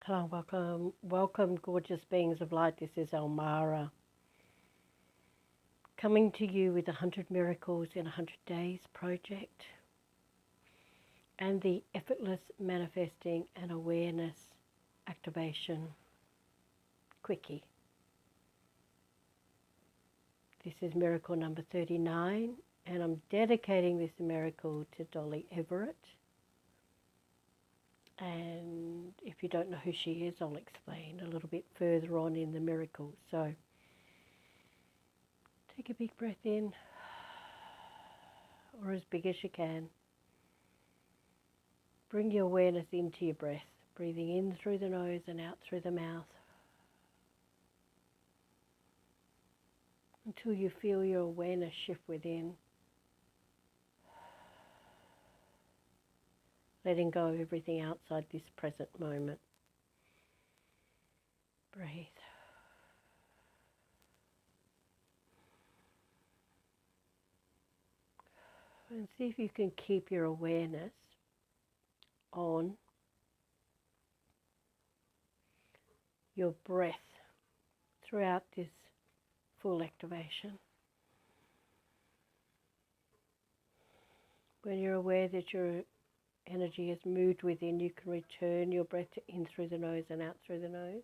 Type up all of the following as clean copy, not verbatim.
Hello, welcome, gorgeous beings of light. This is Elmara, coming to you with 100 Miracles in 100 Days project and the Effortless Manifesting and Awareness Activation Quickie. This is miracle number 39, and I'm dedicating this miracle to Dolly Everett. And if you don't know who she is, I'll explain a little bit further on in the miracle. So take a big breath in, or as big as you can. Bring your awareness into your breath, breathing in through the nose and out through the mouth, until you feel your awareness shift within. Letting go of everything outside this present moment. Breathe. And see if you can keep your awareness on your breath throughout this full activation. When you're aware that your energy has moved within, you can return your breath in through the nose and out through the nose.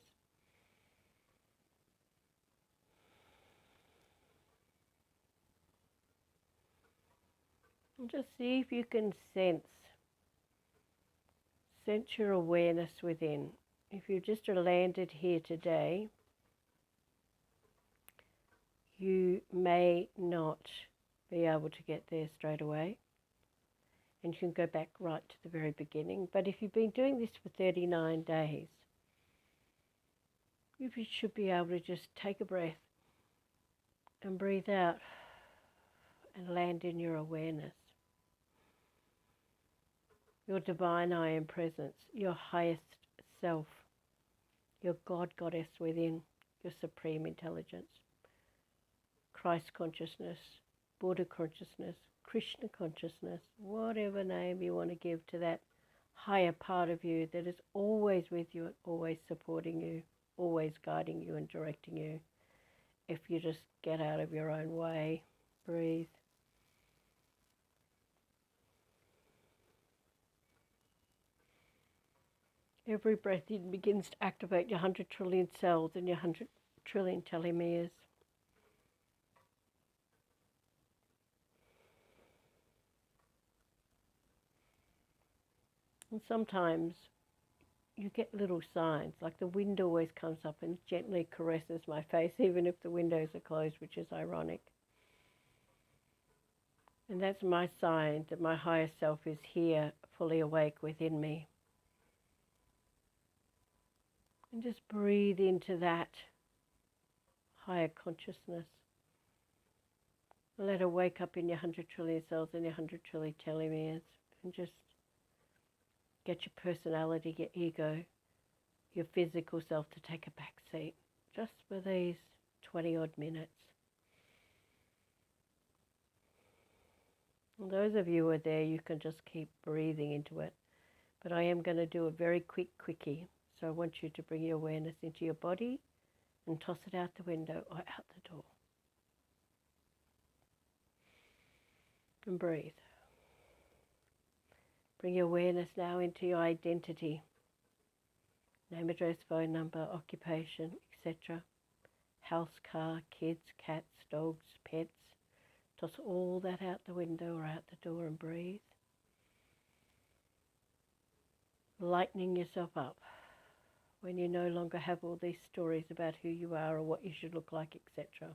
And just see if you can sense your awareness within. If you just landed here today, you may not be able to get there straight away. And you can go back right to the very beginning. But if you've been doing this for 39 days, you should be able to just take a breath and breathe out and land in your awareness. Your divine I am presence, your highest self, your God Goddess within, your supreme intelligence, Christ consciousness, Buddha consciousness, Krishna consciousness, whatever name you want to give to that higher part of you that is always with you and always supporting you, always guiding you and directing you. If you just get out of your own way, breathe. Every breath in begins to activate your 100 trillion cells and your 100 trillion telomeres. And sometimes you get little signs, like the wind always comes up and gently caresses my face, even if the windows are closed, which is ironic. And that's my sign that my higher self is here, fully awake within me. And just breathe into that higher consciousness. Let her wake up in your 100 trillion cells and your 100 trillion telomeres, and just get your personality, your ego, your physical self to take a back seat, just for these 20 odd minutes. And those of you who are there, you can just keep breathing into it. But I am going to do a very quick quickie. So I want you to bring your awareness into your body and toss it out the window or out the door. And breathe. Bring your awareness now into your identity. Name, address, phone number, occupation, etc. House, car, kids, cats, dogs, pets. Toss all that out the window or out the door and breathe. Lightening yourself up when you no longer have all these stories about who you are or what you should look like, etc.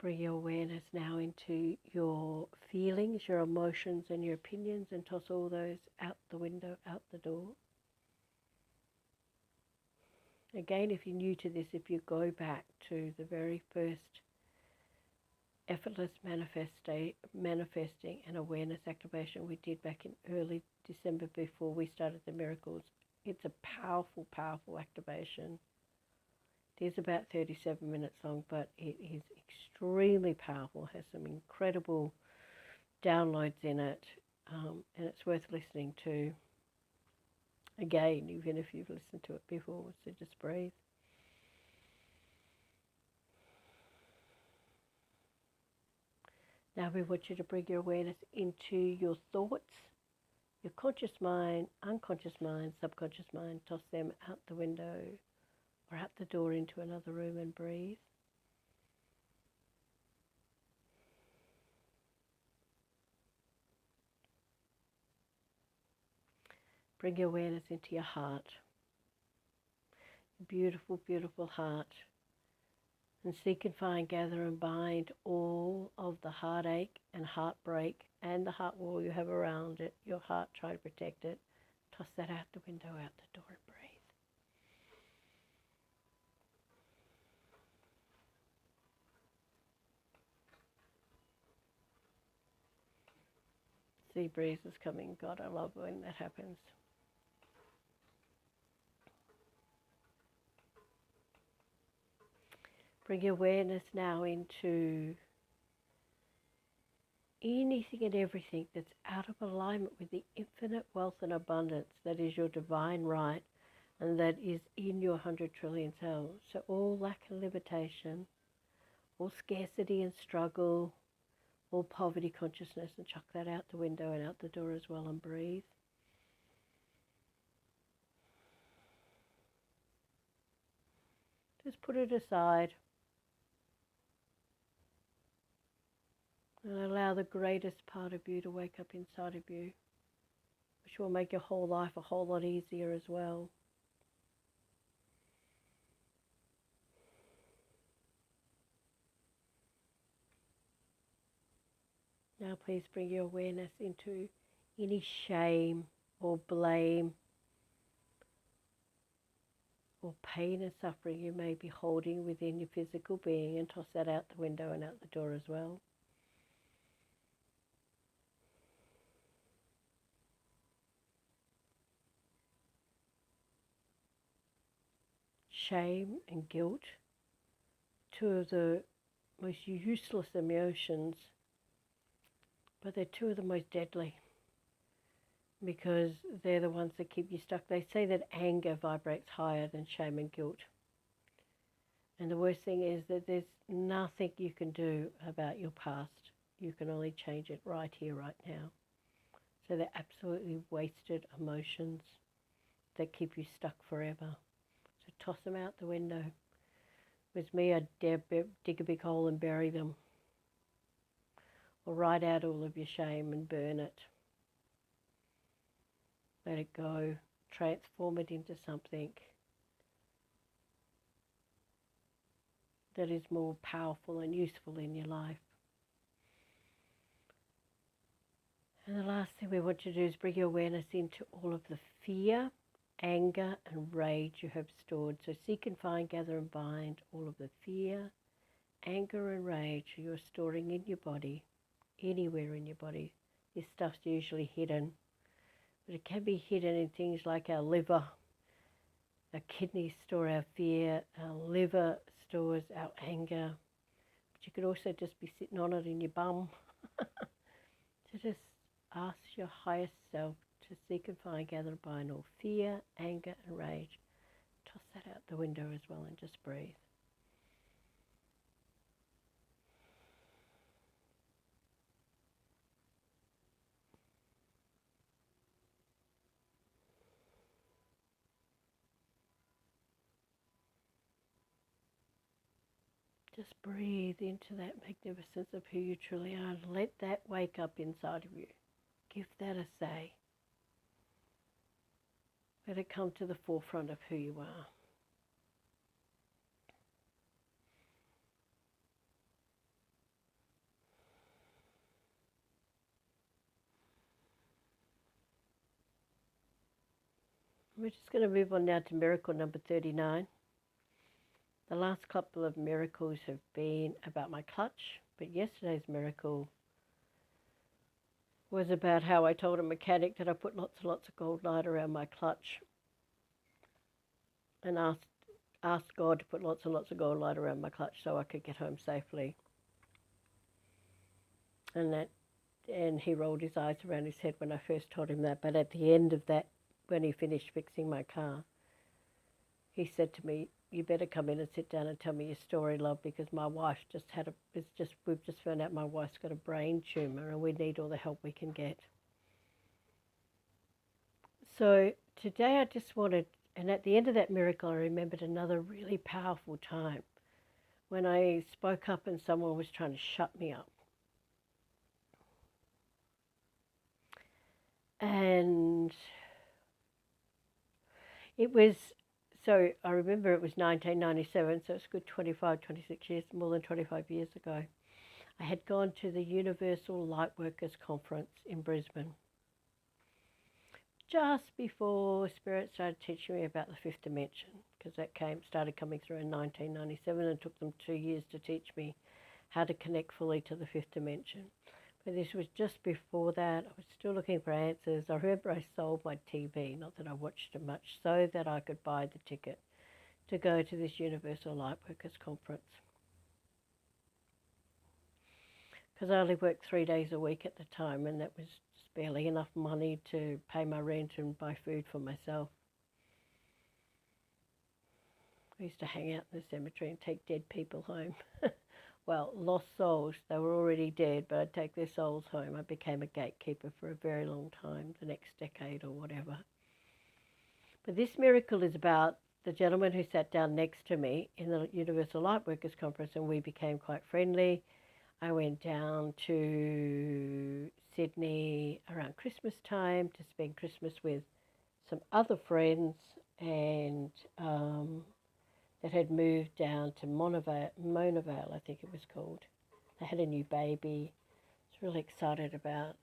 Bring your awareness now into your feelings, your emotions and your opinions, and toss all those out the window, out the door. Again, if you're new to this, if you go back to the very first Effortless Manifesting and Awareness Activation we did back in early December before we started the miracles, it's a powerful, powerful activation. It is about 37 minutes long, but it is extremely powerful, has some incredible downloads in it, and it's worth listening to. again, even if you've listened to it before. So just breathe. Now we want you to bring your awareness into your thoughts, your conscious mind, unconscious mind, subconscious mind. Toss them out the window or out the door into another room and breathe. Bring your awareness into your heart, your beautiful, beautiful heart. And seek and find, gather and bind all of the heartache and heartbreak and the heart wall you have around it, your heart, try to protect it. Toss that out the window, out the door, and breathe. Sea breezes coming. God, I love when that happens. Bring your awareness now into anything and everything that's out of alignment with the infinite wealth and abundance that is your divine right and that is in your 100 trillion cells. So all lack and limitation, all scarcity and struggle, all poverty consciousness, and chuck that out the window and out the door as well, and breathe. Just put it aside and allow the greatest part of you to wake up inside of you, which will make your whole life a whole lot easier as well. Now please bring your awareness into any shame or blame or pain and suffering you may be holding within your physical being, and toss that out the window and out the door as well. Shame and guilt, two of the most useless emotions, but they're two of the most deadly because they're the ones that keep you stuck. They say that anger vibrates higher than shame and guilt. And the worst thing is that there's nothing you can do about your past. You can only change it right here, right now. So they're absolutely wasted emotions that keep you stuck forever. So toss them out the window. With me, I'd dig a big hole and bury them. Or write out all of your shame and burn it. Let it go. Transform it into something that is more powerful and useful in your life. And the last thing we want to do is bring your awareness into all of the fear, anger, and rage you have stored. So seek and find, gather and bind all of the fear, anger, and rage you're storing in your body, anywhere in your body. This stuff's usually hidden, but it can be hidden in things like our liver. Our kidneys store our fear, our liver stores our anger, but you could also just be sitting on it in your bum. So just ask your highest self to seek and find, gather and bind all fear, anger and rage. Toss that out the window as well and just breathe. Just breathe into that magnificence of who you truly are. Let that wake up inside of you. Give that a say. Let it come to the forefront of who you are. We're just going to move on now to miracle number 39. The last couple of miracles have been about my clutch, but yesterday's miracle was about how I told a mechanic that I put lots and lots of gold light around my clutch and asked God to put lots and lots of gold light around my clutch so I could get home safely. And he rolled his eyes around his head when I first told him that, but at the end of that, when he finished fixing my car, he said to me, "You better come in and sit down and tell me your story, love, because my wife we've just found out my wife's got a brain tumor and we need all the help we can get." So today I just wanted, and at the end of that miracle, I remembered another really powerful time when I spoke up and someone was trying to shut me up. And it was, so I remember it was 1997, so it's a good 25, 26 years, more than 25 years ago. I had gone to the Universal Lightworkers Conference in Brisbane just before Spirit started teaching me about the fifth dimension, because that started coming through in 1997 and took them 2 years to teach me how to connect fully to the fifth dimension. But this was just before that. I was still looking for answers. I remember I sold my TV, not that I watched it much, so that I could buy the ticket to go to this Universal Lightworkers Conference. Because I only worked 3 days a week at the time, and that was just barely enough money to pay my rent and buy food for myself. I used to hang out in the cemetery and take dead people home. Well, lost souls. They were already dead, but I'd take their souls home. I became a gatekeeper for a very long time, the next decade or whatever. But this miracle is about the gentleman who sat down next to me in the Universal Lightworkers Conference, and we became quite friendly. I went down to Sydney around Christmas time to spend Christmas with some other friends, and that had moved down to Monavale, I think it was called. They had a new baby. I was really excited about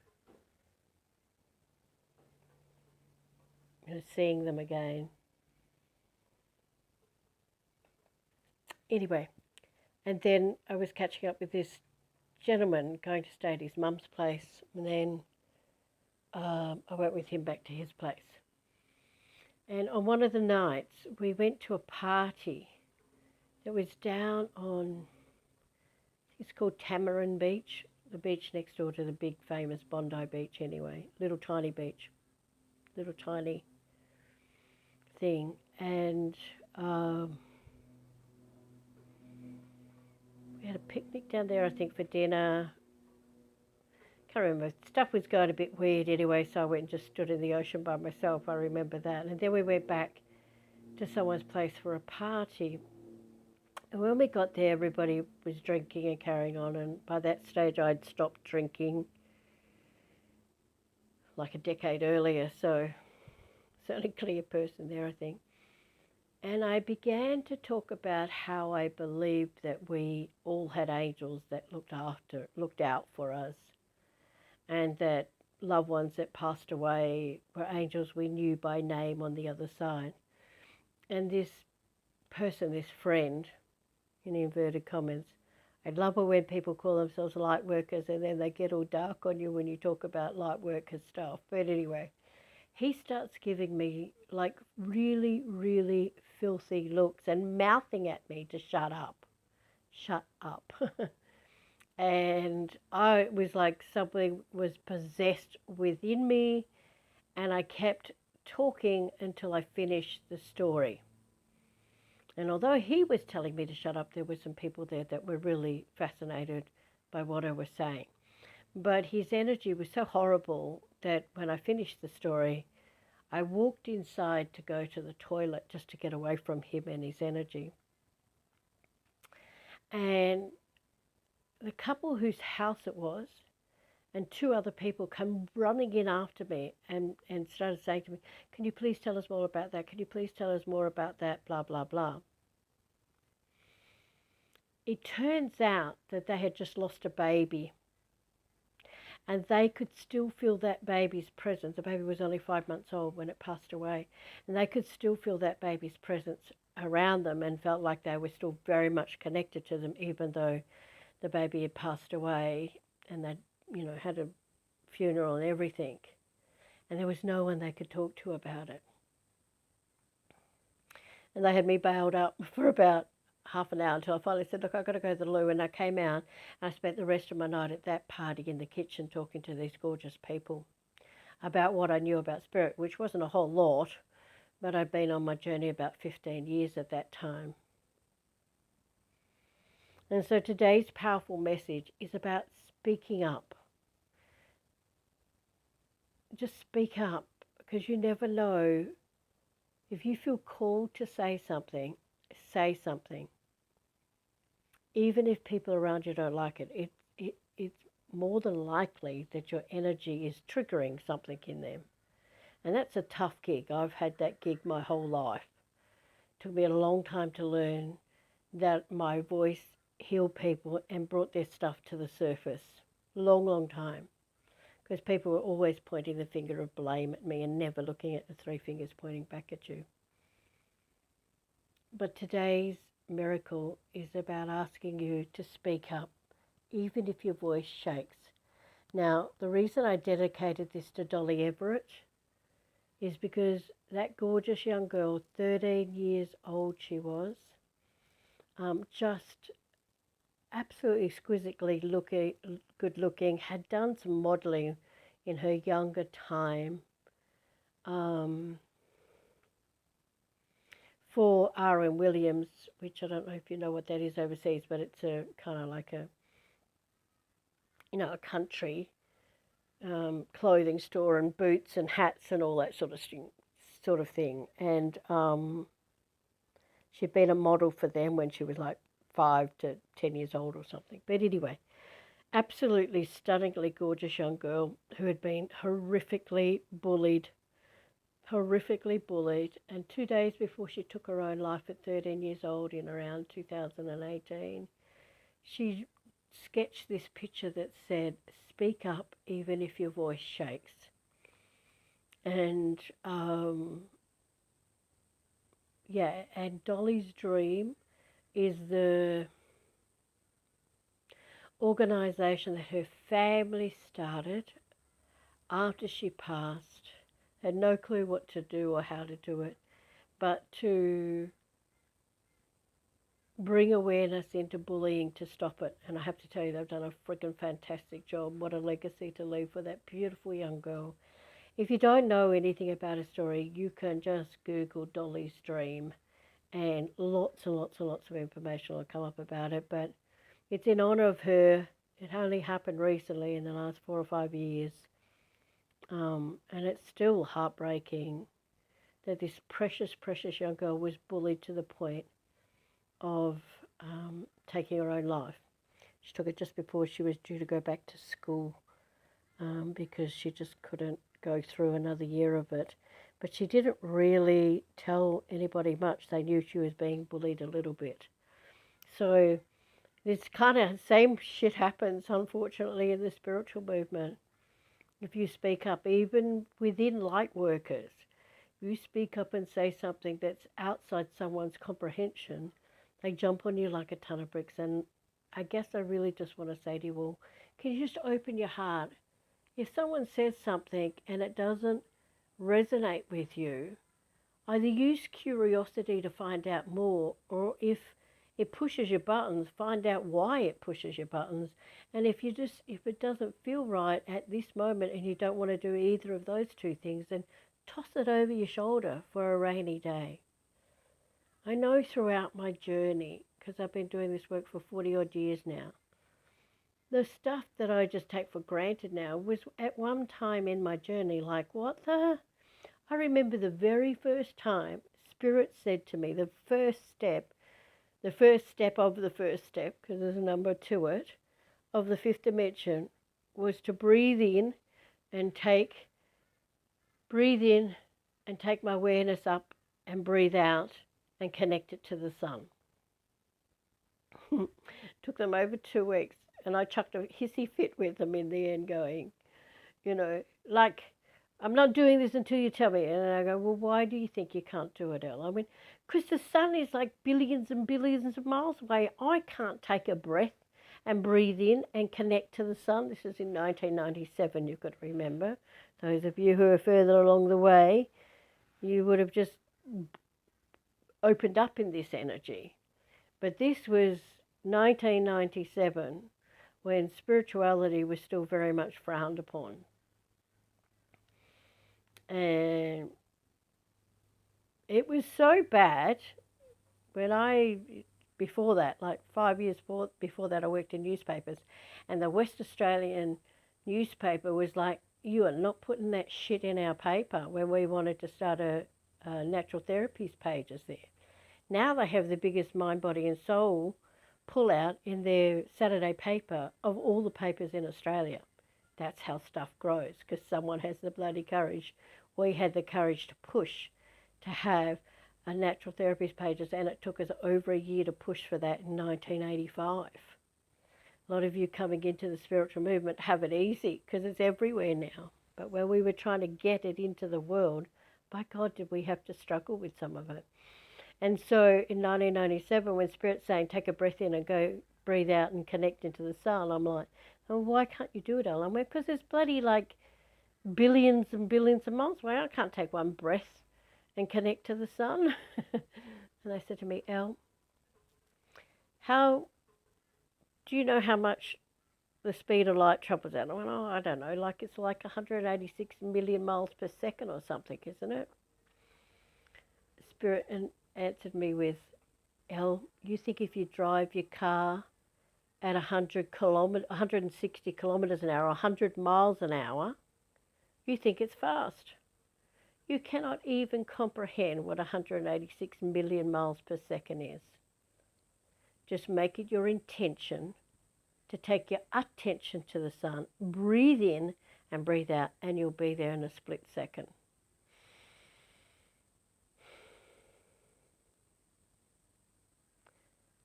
seeing them again. Anyway, and then I was catching up with this gentleman going to stay at his mum's place, and then I went with him back to his place. And on one of the nights, we went to a party that was down on, it's called Tamarin Beach, the beach next door to the big famous Bondi Beach anyway, little tiny beach, little tiny thing. And we had a picnic down there, I think, for dinner. Can't remember. Stuff was going a bit weird anyway, so I went and just stood in the ocean by myself. I remember that. And then we went back to someone's place for a party. And when we got there, everybody was drinking and carrying on. And by that stage, I'd stopped drinking like a decade earlier. So certainly a clear person there, I think. And I began to talk about how I believed that we all had angels that looked out for us, and that loved ones that passed away were angels we knew by name on the other side. And this person, this friend, in inverted commas, I love it when people call themselves light workers and then they get all dark on you when you talk about light workers stuff. But anyway, he starts giving me like really, really filthy looks and mouthing at me to shut up. Shut up. And I was like something was possessed within me, and I kept talking until I finished the story. And although he was telling me to shut up, there were some people there that were really fascinated by what I was saying. But his energy was so horrible that when I finished the story, I walked inside to go to the toilet just to get away from him and his energy. And the couple whose house it was and two other people come running in after me and started saying to me, "Can you please tell us more about that? Can you please tell us more about that? Blah, blah, blah." It turns out that they had just lost a baby, and they could still feel that baby's presence. The baby was only 5 months old when it passed away, and they could still feel that baby's presence around them and felt like they were still very much connected to them, even though the baby had passed away and they'd, had a funeral and everything. And there was no one they could talk to about it. And they had me bailed up for about half an hour until I finally said, "Look, I've got to go to the loo." And I came out and I spent the rest of my night at that party in the kitchen talking to these gorgeous people. about what I knew about spirit, which wasn't a whole lot, but I'd been on my journey about 15 years at that time. And so today's powerful message is about speaking up. Just speak up, because you never know. If you feel called to say something, say something. Even if people around you don't like it, it's more than likely that your energy is triggering something in them. And that's a tough gig. I've had that gig my whole life. It took me a long time to learn that my voice healed people and brought their stuff to the surface. Long, long time. Because people were always pointing the finger of blame at me and never looking at the three fingers pointing back at you. But today's miracle is about asking you to speak up, even if your voice shakes. Now, the reason I dedicated this to Dolly Everett is because that gorgeous young girl, 13 years old she was, just absolutely exquisitely good looking, had done some modelling in her younger time for R.M. Williams, which I don't know if you know what that is overseas, but it's a kind of like a country clothing store and boots and hats and all that sort of thing. And she'd been a model for them when she was like 5 to 10 years old or something. But anyway, absolutely stunningly gorgeous young girl who had been horrifically bullied. And 2 days before she took her own life at 13 years old in around 2018, she sketched this picture that said, "Speak up even if your voice shakes." And and Dolly's dream is the organisation that her family started after she passed. Had no clue what to do or how to do it, but to bring awareness into bullying to stop it. And I have to tell you, they've done a freaking fantastic job. What a legacy to leave for that beautiful young girl. If you don't know anything about her story, you can just Google Dolly's dream and lots and lots and lots of information will come up about it. But it's in honour of her. It only happened recently in the last 4 or 5 years. And it's still heartbreaking that this precious, precious young girl was bullied to the point of taking her own life. She took it just before she was due to go back to school because she just couldn't go through another year of it. But she didn't really tell anybody much. They knew she was being bullied a little bit. So this kind of same shit happens, unfortunately, in the spiritual movement. If you speak up, even within light workers, you speak up and say something that's outside someone's comprehension, they jump on you like a ton of bricks. And I guess I really just want to say to you all, can you just open your heart? If someone says something and it doesn't resonate with you, either use curiosity to find out more, or if it pushes your buttons, find out why it pushes your buttons. And if it doesn't feel right at this moment and you don't want to do either of those two things, then toss it over your shoulder for a rainy day. I know throughout my journey, because I've been doing this work for 40 odd years now, the stuff that I just take for granted now was at one time in my journey like, what the? I remember the very first time Spirit said to me, the first step of the first step, because there's a number to it, of the fifth dimension, was to breathe in and take my awareness up and breathe out and connect it to the sun. Took them over 2 weeks, and I chucked a hissy fit with them in the end, going, like, I'm not doing this until you tell me. And I go, well, why do you think you can't do it, Elle? I mean, because the sun is like billions and billions of miles away. I can't take a breath and breathe in and connect to the sun. This is in 1997, you've got to remember. Those of you who are further along the way, you would have just opened up in this energy. But this was 1997, when spirituality was still very much frowned upon. And it was so bad when before that, like 5 years before that, I worked in newspapers, and the West Australian newspaper was like, you are not putting that shit in our paper when we wanted to start a natural therapies pages there. Now they have the biggest mind, body and soul pull out in their Saturday paper of all the papers in Australia. That's how stuff grows, because someone has the bloody courage. We had the courage to push to have a natural therapies pages, and it took us over a year to push for that in 1985. A lot of you coming into the spiritual movement have it easy because it's everywhere now. But when we were trying to get it into the world, by God, did we have to struggle with some of it. And so in 1997, when Spirit's saying, take a breath in and go breathe out and connect into the sun, I'm like, oh, why can't you do it, Ellen? Because there's bloody like billions and billions of miles away. I can't take one breath and connect to the sun. And they said to me, Elle, how do you know how much the speed of light travels out? I went, oh, I don't know, like it's like 186 million miles per second or something, isn't it? Spirit answered me with, Elle, you think if you drive your car at 160 kilometres an hour, 100 miles an hour, you think it's fast. You cannot even comprehend what 186 million miles per second is. Just make it your intention to take your attention to the sun, breathe in and breathe out, and you'll be there in a split second.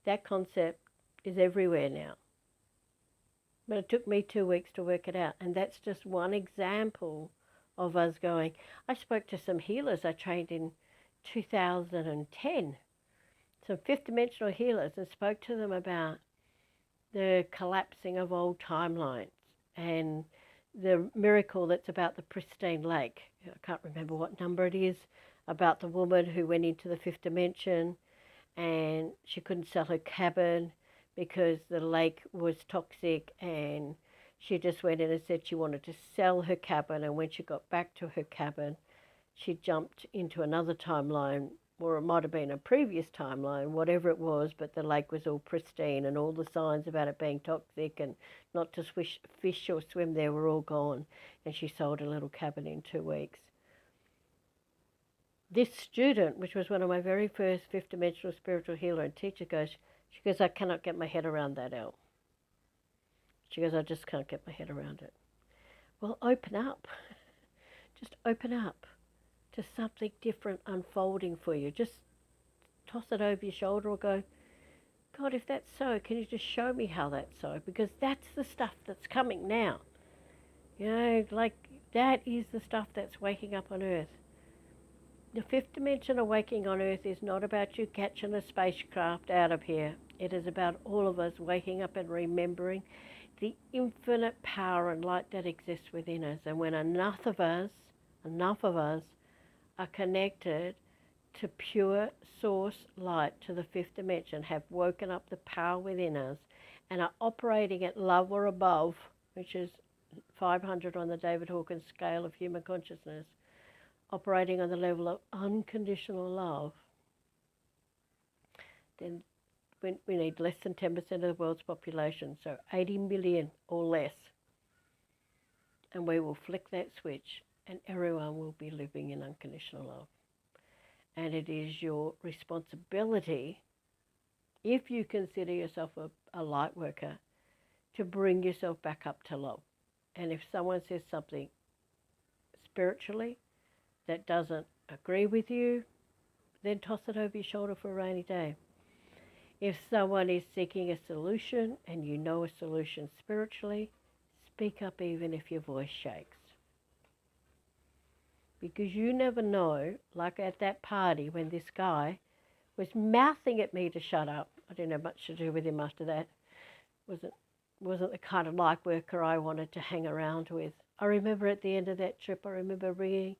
That concept is everywhere now. But it took me 2 weeks to work it out, and that's just one example of us going. I spoke to some healers I trained in 2010, some fifth dimensional healers, and spoke to them about the collapsing of old timelines and the miracle that's about the pristine lake. I can't remember what number it is, about the woman who went into the fifth dimension and she couldn't sell her cabin because the lake was toxic, and she just went in and said she wanted to sell her cabin, and when she got back to her cabin, she jumped into another timeline, or it might have been a previous timeline, whatever it was, but the lake was all pristine and all the signs about it being toxic and not to fish or swim there were all gone, and she sold a little cabin in 2 weeks. This student, which was one of my very first fifth dimensional spiritual healer and teacher, she goes, I cannot get my head around that, Elle. She goes, I just can't get my head around it. Well, open up. Just open up to something different unfolding for you. Just toss it over your shoulder or go, God, if that's so, can you just show me how that's so? Because that's the stuff that's coming now. You know, like that is the stuff that's waking up on Earth. The fifth dimension awakening on Earth is not about you catching a spacecraft out of here. It is about all of us waking up and remembering the infinite power and light that exists within us. And when enough of us are connected to pure source light, to the fifth dimension, have woken up the power within us and are operating at love or above, which is 500 on the David Hawkins scale of human consciousness, operating on the level of unconditional love, then we need less than 10% of the world's population, so 80 million or less. And we will flick that switch and everyone will be living in unconditional love. And it is your responsibility, if you consider yourself a light worker, to bring yourself back up to love. And if someone says something spiritually that doesn't agree with you, then toss it over your shoulder for a rainy day. If someone is seeking a solution and you know a solution spiritually, speak up even if your voice shakes. Because you never know, like at that party when this guy was mouthing at me to shut up. I didn't have much to do with him after that. Wasn't the kind of light worker I wanted to hang around with. I remember at the end of that trip, I remember ringing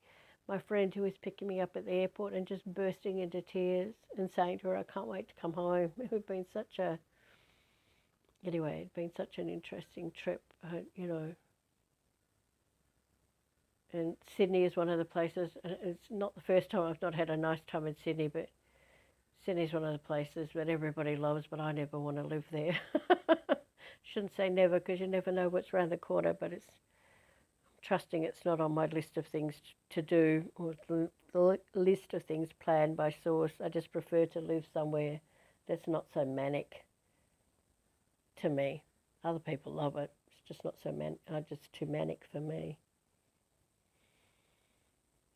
my friend who was picking me up at the airport and just bursting into tears and saying to her, I can't wait to come home. It'd been such an interesting trip, you know. And Sydney is one of the places, it's not the first time I've not had a nice time in Sydney, but Sydney's one of the places that everybody loves, but I never want to live there. Shouldn't say never, because you never know what's around the corner, but it's trusting it's not on my list of things to do, or the list of things planned by source. I just prefer to live somewhere that's not so manic to me. Other people love it. It's just not so just too manic for me.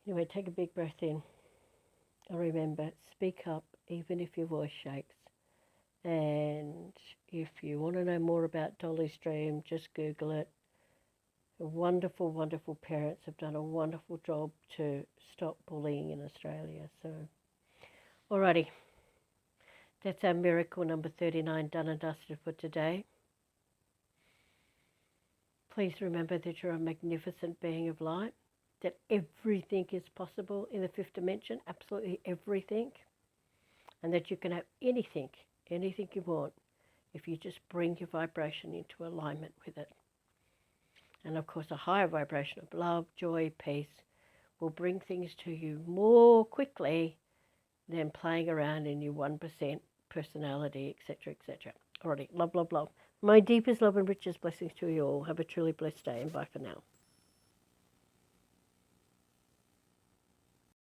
Anyway, take a big breath in. And remember, speak up even if your voice shakes. And if you want to know more about Dolly's dream, just Google it. Wonderful, wonderful parents have done a wonderful job to stop bullying in Australia. So, alrighty. That's our miracle number 39 done and dusted for today. Please remember that you're a magnificent being of light, that everything is possible in the fifth dimension, absolutely everything, and that you can have anything you want if you just bring your vibration into alignment with it. And of course, a higher vibration of love, joy, peace will bring things to you more quickly than playing around in your 1% personality, etc., etc. Alrighty, love, love, love. My deepest love and richest blessings to you all. Have a truly blessed day, and bye for now.